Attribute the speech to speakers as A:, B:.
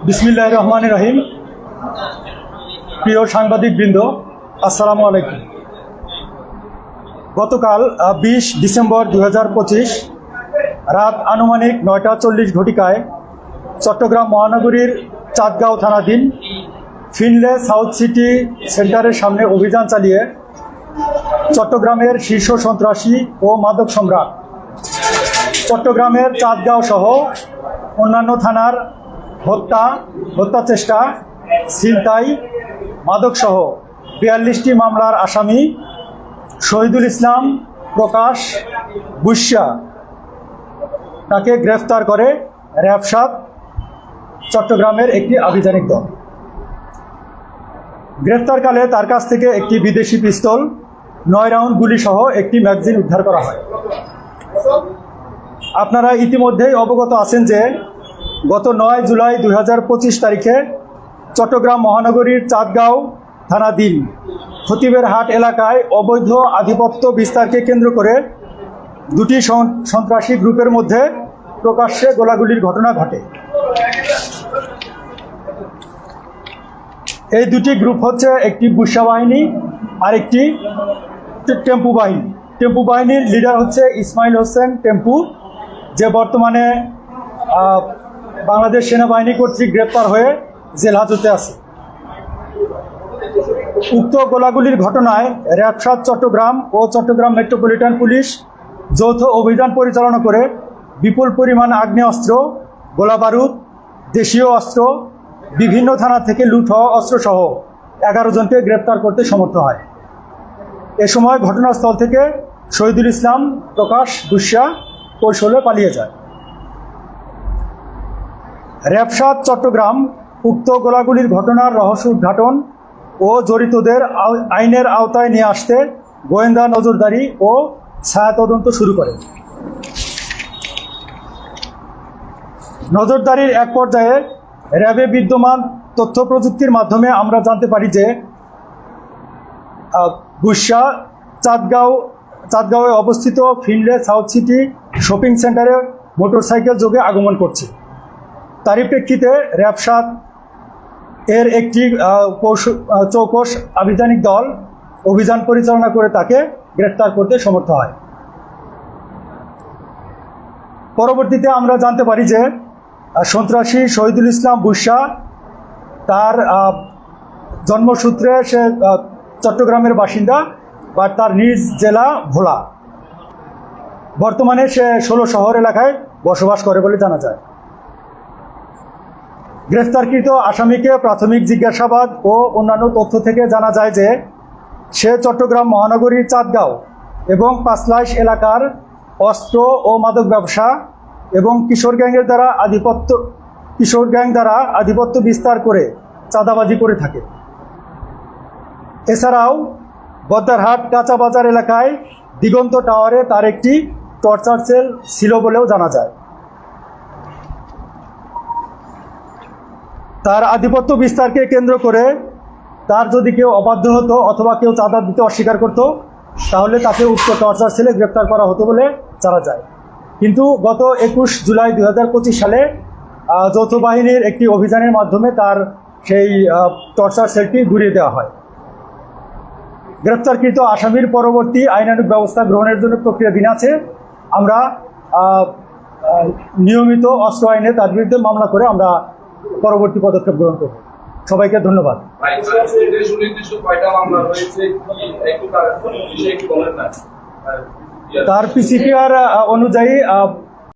A: বিসমিল্লাহির রহমানির রহিম। প্রিয় সাংবাদিকবৃন্দ, আসসালামু আলাইকুম। গতকাল 20 ডিসেম্বর 2025 রাত আনুমানিক 9:40 ঘটিকায় চট্টগ্রাম মহানগরীর চাঁদগাঁও থানাধীন ফিনলে সাউথ সিটি সেন্টারের সামনে অভিযান চালিয়ে চট্টগ্রামের শীর্ষ সন্ত্রাসী ও মাদক সম্রাট চট্টগ্রামের চাঁদগাঁও সহ অন্যান্য থানার হত্যা চেষ্টা, ছিনতাই, মাদকসহ 42টি মামলার আসামি শহীদুল ইসলাম প্রকাশ বুশিয়া তাকে গ্রেফতার করে র্যাব 7 চট্টগ্রামের একটি আভিযানিক দল। গ্রেফতারকালে তার কাছ থেকে একটি বিদেশি পিস্তল, 9 রাউন্ড গুলিসহ একটি ম্যাগাজিন উদ্ধার করা হয়। আপনারা ইতিমধ্যেই অবগত আছেন যে গত 9 জুলাই 2025 তারিখে চট্টগ্রাম মহানগরীর চাঁদগাঁও থানাধীন খতিবের হাট এলাকায় অবৈধ আধিপত্য বিস্তারকে কেন্দ্র করে দুটি সন্ত্রাসী গ্রুপের মধ্যে প্রকাশ্যে গোলাগুলির ঘটনা ঘটে। এই দুটি গ্রুপ হচ্ছে একটি বুশিয়া বাহিনী আর একটি টেম্পু বাহিনী। টেম্পু বাহিনীর লিডার হচ্ছে ইসমাইল হোসেন টেম্পু, যে বর্তমানে বাংলাদেশ সেনাবাহিনী কর্তৃক গ্রেপ্তার হয়ে জেল হাজতে আছে। উক্ত গোলাগুলির ঘটনায় র্যাব 7 চট্টগ্রাম ও চট্টগ্রাম মেট্রোপলিটন পুলিশ যৌথ অভিযান পরিচালনা করে বিপুল পরিমাণ আগ্নেয়াস্ত্র, গোলাবারুদ, দেশীয় অস্ত্র, বিভিন্ন থানা থেকে লুট হওয়া অস্ত্রসহ 11 জনকে গ্রেপ্তার করতে সমর্থ হয়। এ সময় ঘটনাস্থল থেকে শহীদুল ইসলাম প্রকাশ বুশিয়া কৌশলে পালিয়ে যায়। র্যাব 7 চট্টগ্রাম উক্ত গোলাগুলির ঘটনার রহস্য উদ্ঘাটন ও জড়িতদের আইনের আওতায় নিয়ে আসতে গোয়েন্দা নজরদারি ও ছায়া তদন্ত শুরু করে। নজরদারির এক পর্যায়ে র্যাবে বিদ্যমান তথ্য প্রযুক্তির মাধ্যমে আমরা জানতে পারি যে বুশিয়া চাঁদগাঁওয়ে অবস্থিত ফিনলে সাউথ সিটি শপিং সেন্টারে মোটরসাইকেল যোগে আগমন করছে। তারই প্রেক্ষিতে র্যাব 7 এর একটি চৌকস আভিযানিক দল অভিযান পরিচালনা করে তাকে গ্রেফতার করতে সমর্থ হয়। পরবর্তীতে আমরা জানতে পারি যে সন্ত্রাসী শহীদুল ইসলাম বুশিয়া তার জন্মসূত্রে সে চট্টগ্রামের বাসিন্দা বা তার নিজ জেলা ভোলা। বর্তমানে সে 16 শহর এলাকায় বসবাস করে বলে জানা যায়। গ্রেফতারকৃত আসামিকে প্রাথমিক জিজ্ঞাসাবাদ ও অন্যান্য তথ্য থেকে জানা যায় যে সে চট্টগ্রাম মহানগরীর চাঁদগাঁও এবং পাঁচলাইশ এলাকার অস্ত্র ও মাদক ব্যবসা এবং কিশোর গ্যাং দ্বারা আধিপত্য বিস্তার করে চাঁদাবাজি করে থাকে। এছাড়াও বদ্দারহাট কাঁচা বাজার এলাকায় দিগন্ত টাওয়ারে তার একটি টর্চার সেল ছিল বলেও জানা যায়। তার আধিপত্য বিস্তারকে কেন্দ্র করে তার যদি কেউ অবাধ্য হতো অথবা কেউ চাঁদা দিতে অস্বীকার করত, তাহলে তাকে উক্ত টর্চার সেলে গ্রেপ্তার করা হতো বলে জানা যায়। কিন্তু গত 21 জুলাই 2025 সালে যৌথ বাহিনীর একটি অভিযানের মাধ্যমে তার সেই টর্চার সেলটি ঘুরিয়ে দেওয়া হয়। গ্রেপ্তারকৃত আসামির পরবর্তী আইনানুগ ব্যবস্থা গ্রহণের জন্য প্রক্রিয়াধীন আছে। আমরা নিয়মিত অস্ত্র আইনে তার বিরুদ্ধে মামলা করে আমরা পরবর্তী পদক্ষেপ গ্রহণ করব। সবাইকে ধন্যবাদ। তার পিসিপিআর অনুযায়ী